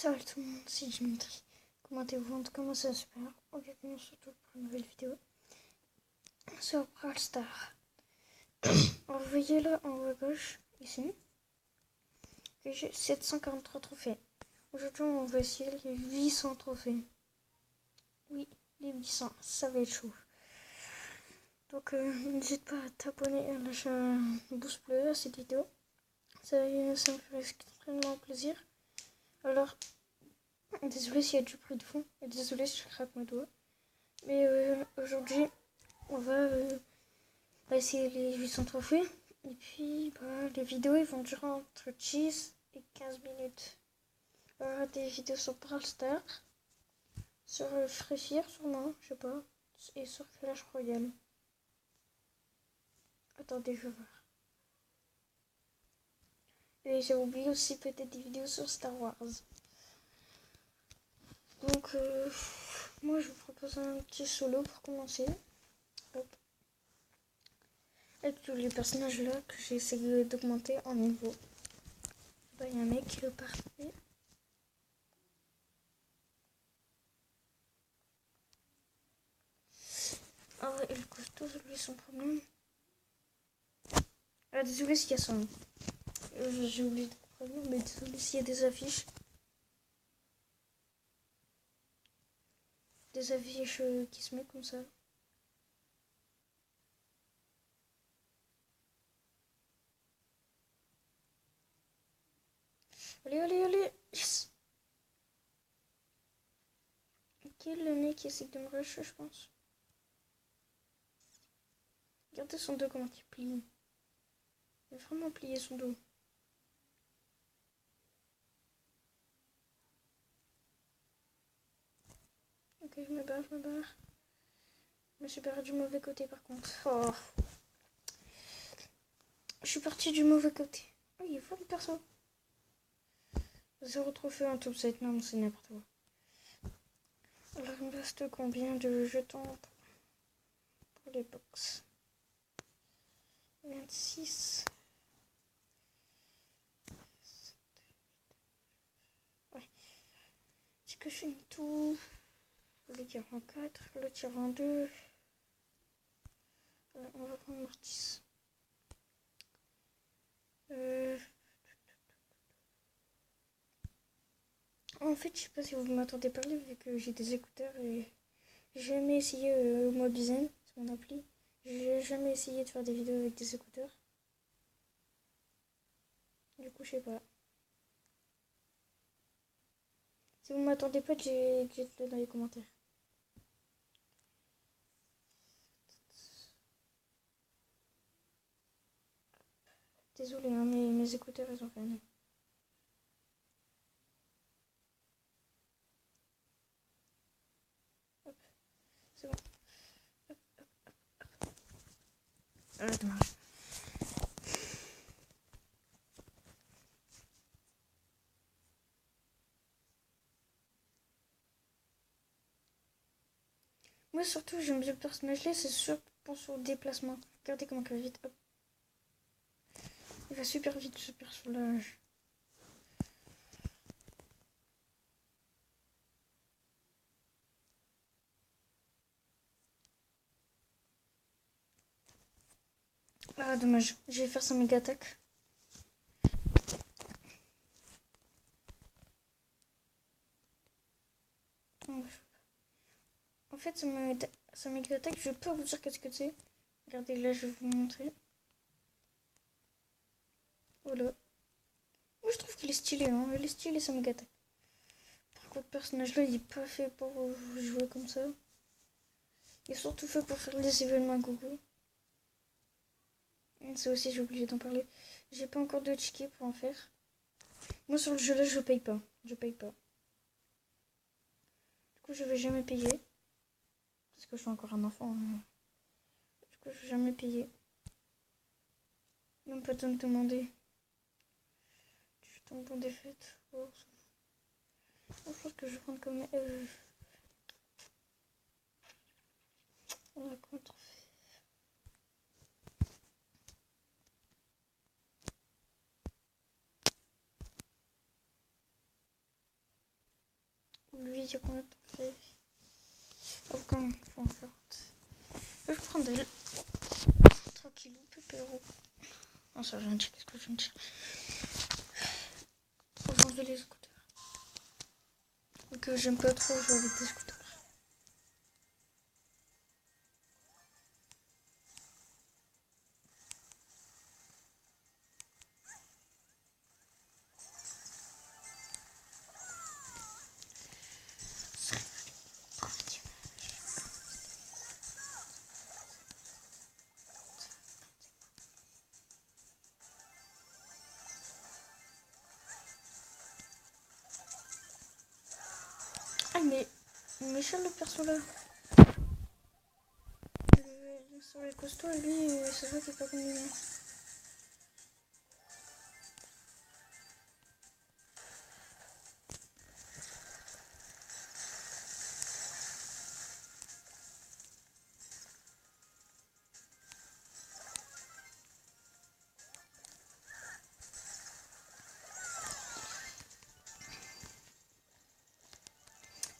Salut tout le monde, c'est Dimitri. Commentez-vous, en tout cas moi c'est super. Bienvenue surtout pour une nouvelle vidéo sur Brawl Stars. Alors vous voyez là en haut à gauche, ici, que j'ai 743 trophées. Aujourd'hui on va essayer les 800 trophées. Oui, les 800, ça va être chaud. Donc n'hésite pas à t'abonner et à lâcher un pouce bleu à cette vidéo. Ça me ferait extrêmement plaisir. Alors, désolé s'il y a du bruit de fond, et désolé si je craque mes doigts. Mais aujourd'hui, on va essayer les 800 trophées. Et puis, les vidéos ils vont durer entre 10 et 15 minutes. Il y aura des vidéos sur Brawl Stars, sur Free Fire sûrement, je sais pas, et sur Clash Royale. Attendez, je vais voir. Et j'ai oublié aussi peut-être des vidéos sur Star Wars. Donc, moi je vous propose un petit solo pour commencer. Hop. Avec tous les personnages là que j'ai essayé d'augmenter en niveau. Il y a un mec qui est parfait. Ah ouais, il costaud, lui, son problème. Ah, désolé s'il y a son nom. J'ai oublié de prévenir, mais désolé s'il y a des affiches. Des affiches qui se mettent comme ça. Allez, allez, allez. Yes. Ok, le mec qui essaie de me rush, je pense. Regardez son dos, comment il plie. Il a vraiment plié son dos. Ok, je me barre, je me barre. Je me suis barré du mauvais côté par contre. Oh. Je suis parti du mauvais côté. Oh, il faut une personne. 0 trophée en top 7. Non, c'est n'importe quoi. Alors, il me reste combien de jetons pour les box? 26. Ouais. Est-ce que je finis tout? Le tir en 4, le tir en 2. On va prendre Mortis. En fait, je sais pas si vous m'entendez parler vu que j'ai des écouteurs et j'ai jamais essayé Mobizen, c'est mon appli. J'ai jamais essayé de faire des vidéos avec des écouteurs. Du coup, je sais pas. Si vous m'attendez pas, dites-le dans les commentaires. Désolé, hein, mes écouteurs, ils ont fait un... Hop, c'est bon. Hop, hop, hop, hop. Ah, dommage. Moi, surtout, j'aime bien le personnage là, c'est sûr pour son déplacement. Regardez comment il va vite. Hop. Il va super vite, ce personnage. Ah, dommage. Je vais faire sa méga attaque. En fait, sa méga attaque, je peux vous dire qu'est-ce que c'est. Regardez, là, je vais vous montrer. Voilà. Moi, je trouve qu'il est stylé, hein. Il est stylé, sa méga attaque. Par contre, le personnage là, il est pas fait pour jouer comme ça. Il est surtout fait pour faire des événements Gogo. Ça aussi, j'ai oublié d'en parler. J'ai pas encore de tickets pour en faire. Moi, sur le jeu là, je paye pas. Je paye pas. Du coup, je vais jamais payer. Parce que je suis encore un enfant. Hein. Du coup, je vais jamais payer. Même pas de me demander. Je tombe pour des fêtes. Oh, je pense que je vais prendre comme... On a contre. il y a combien de temps? Oh, quand même, faut en faire. Je prends d'elle. Tranquillou, pépéro. Non, ça, je viens de dire, qu'est-ce que je viens de dire? Faut changer les scooters. Donc, j'aime pas trop jouer avec des scooters. Ah, mais Michel, le perso là. Sur les costauds, lui, c'est vrai qu'il est pas comme lui.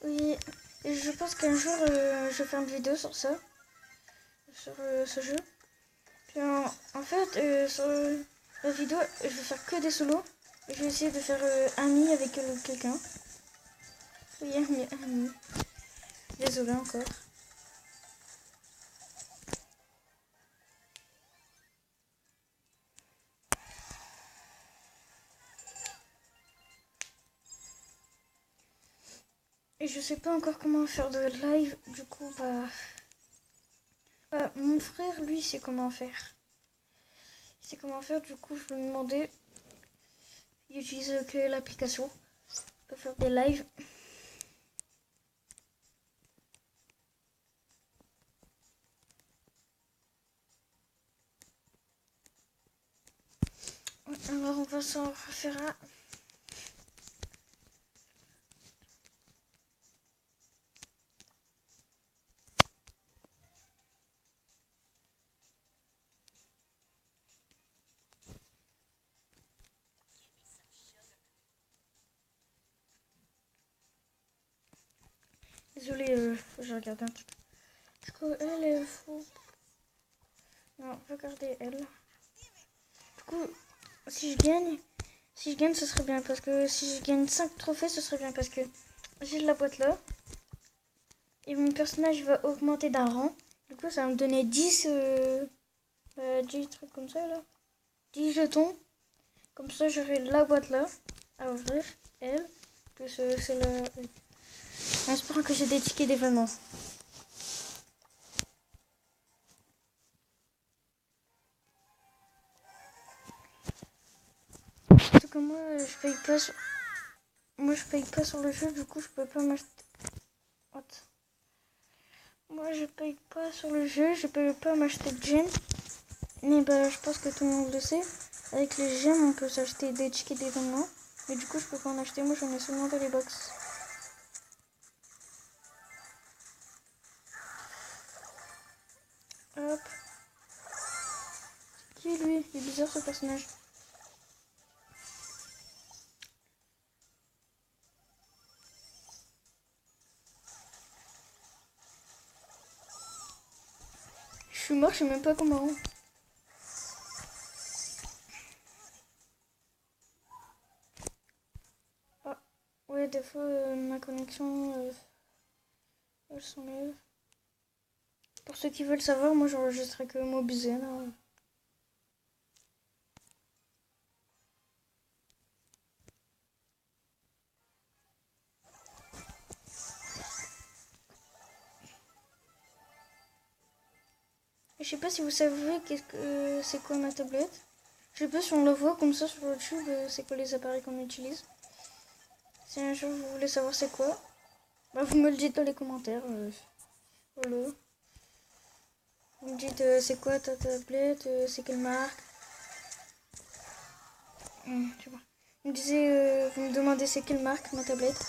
Oui, et je pense qu'un jour, je vais faire une vidéo sur ça. Sur ce jeu. Puis en fait, sur la vidéo, je vais faire que des solos. Je vais essayer de faire ami avec quelqu'un. Oui, ami. Désolée encore. Et je sais pas encore comment faire de live. Du coup, mon frère, lui, sait comment faire. Il sait comment faire, du coup, je vais lui demander. Il utilise que l'application. Il peut faire des lives. Alors, on va s'en refaire un. Désolée, je regarde un truc. Du coup, elle est fou. Non, regardez elle. Du coup, si je gagne, ce serait bien. Parce que si je gagne 5 trophées, ce serait bien. Parce que j'ai la boîte là. Et mon personnage va augmenter d'un rang. Du coup, ça va me donner 10 trucs comme ça là. 10 jetons. Comme ça, j'aurai la boîte là à ouvrir. Elle. Plus c'est le. En espérant que j'ai des tickets d'événements. En tout cas, moi, je paye pas sur... Moi, je paye pas sur le jeu, du coup, je peux pas m'acheter. What? Moi, je paye pas sur le jeu, je peux pas m'acheter de gemmes. Mais je pense que tout le monde le sait. Avec les gemmes, on peut s'acheter des tickets d'événements. Mais du coup, je peux pas en acheter. Moi, j'en ai seulement dans les box. Hop. Qui lui? Il est bizarre ce personnage. Je suis mort, je sais même pas comment. Ah, ouais, des fois, ma connexion, elle s'enlève. Pour ceux qui veulent savoir, moi, j'enregistrais que Mobizé, là. Je sais pas si vous savez qu'est-ce que c'est quoi ma tablette. Je sais pas si on la voit comme ça sur YouTube, c'est quoi les appareils qu'on utilise. Si un jour vous voulez savoir c'est quoi, vous me le dites dans les commentaires. Voilà. Vous me dites c'est quoi ta tablette, c'est quelle marque. Je sais pas. Vous me demandez c'est quelle marque ma tablette.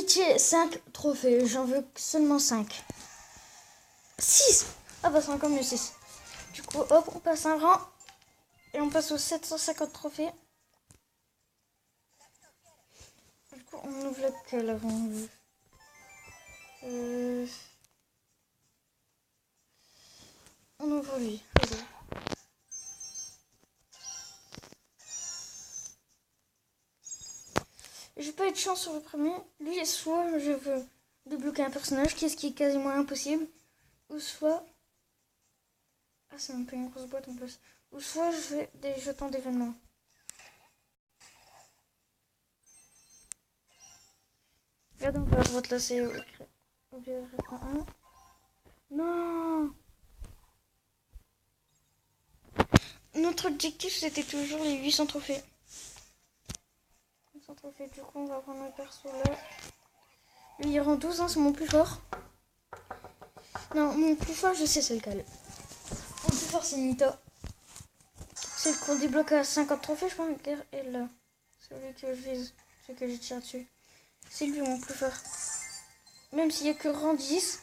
pitié, 5 trophées. J'en veux seulement 5. 6. Ah bah c'est encore mieux 6. Du coup, hop, on passe un rang. Et on passe aux 750 trophées. Du coup, on ouvre lequel rang on ouvre lui. Allez. J'ai pas eu de chance sur le premier. Lui, soit je veux débloquer un personnage, qui est quasiment impossible. Ou soit... Ah, c'est un peu une grosse boîte en plus. Ou soit je fais des jetons d'événements. Regarde, on va droite là, c'est... Non. Notre objectif, c'était toujours les 800 trophées. 800 trophées, du coup, on va prendre un perso là. Lui, il rend 12, hein, c'est mon plus fort. Non, mon plus fort, je sais c'est lequel. Mon plus fort, c'est Nita. C'est qu'on débloque à 50 trophées, je pense. Et là, celui que je vise, celui que je tire dessus. C'est lui mon plus fort. Même s'il n'y a que rang 10,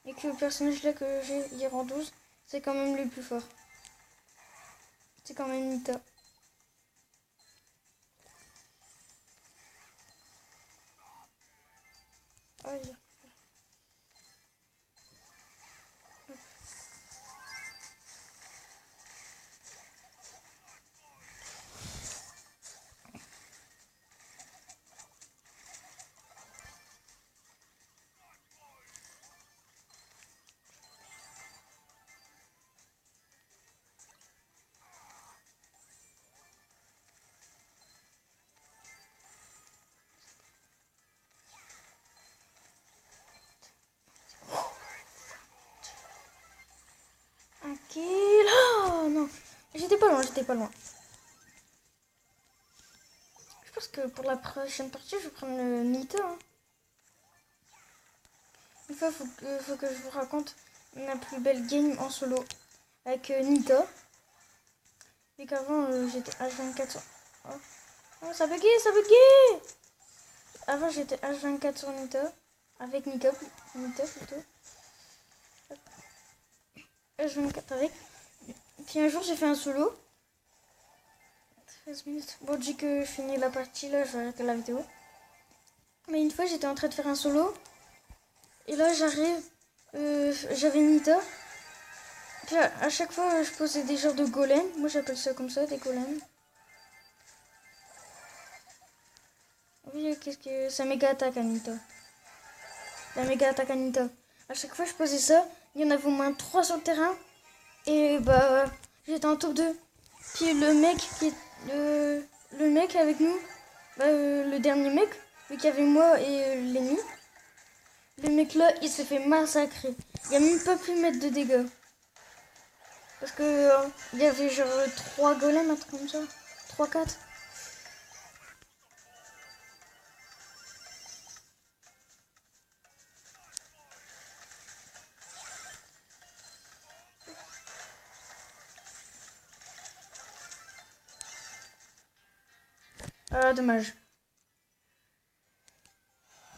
et que le personnage là que j'ai, il rend 12, c'est quand même le plus fort. C'est quand même Nita. Aïe. Un kill. Oh non. J'étais pas loin, j'étais pas loin. Je pense que pour la prochaine partie, je vais prendre le Nita. Hein. Une fois, faut que je vous raconte ma plus belle game en solo avec Nita. Vu qu'avant, j'étais H24 sur... Oh, ça buguait, ça buguait. Avant, j'étais H24 sur Nita. Avec Nita plutôt. H24 avec. Puis un jour, j'ai fait un solo. 13 minutes. Bon, dès que je finis la partie, là, je vais arrêter la vidéo. Mais une fois, j'étais en train de faire un solo. Et là, j'arrive. J'avais Nita. Puis à chaque fois, je posais des genres de golems. Moi, j'appelle ça comme ça, des golems. Oui, qu'est-ce que... C'est méga attaque à Nita. La méga attaque à Nita. À chaque fois, je posais ça. Il y en avait au moins 3 sur le terrain. Et bah, j'étais en top 2. Puis le mec le mec avec nous, bah, le dernier mec, vu qu'il y avait moi et l'ennemi, le mec là, il s'est fait massacrer. Il a même pas pu mettre de dégâts. Parce que il y avait genre 3 golems, un truc comme ça. 3-4. Ah, dommage.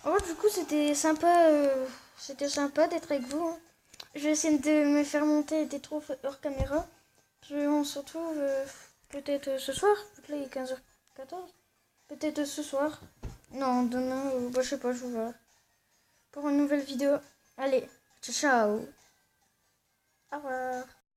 Oh, du coup, c'était sympa d'être avec vous. Hein. Je vais essayer de me faire monter des trophées hors caméra. Puis on se retrouve peut-être ce soir. Là, il est 15h14. Peut-être ce soir. Non, demain, bah, je sais pas, je vous vois. Pour une nouvelle vidéo. Allez, ciao, ciao. Au revoir.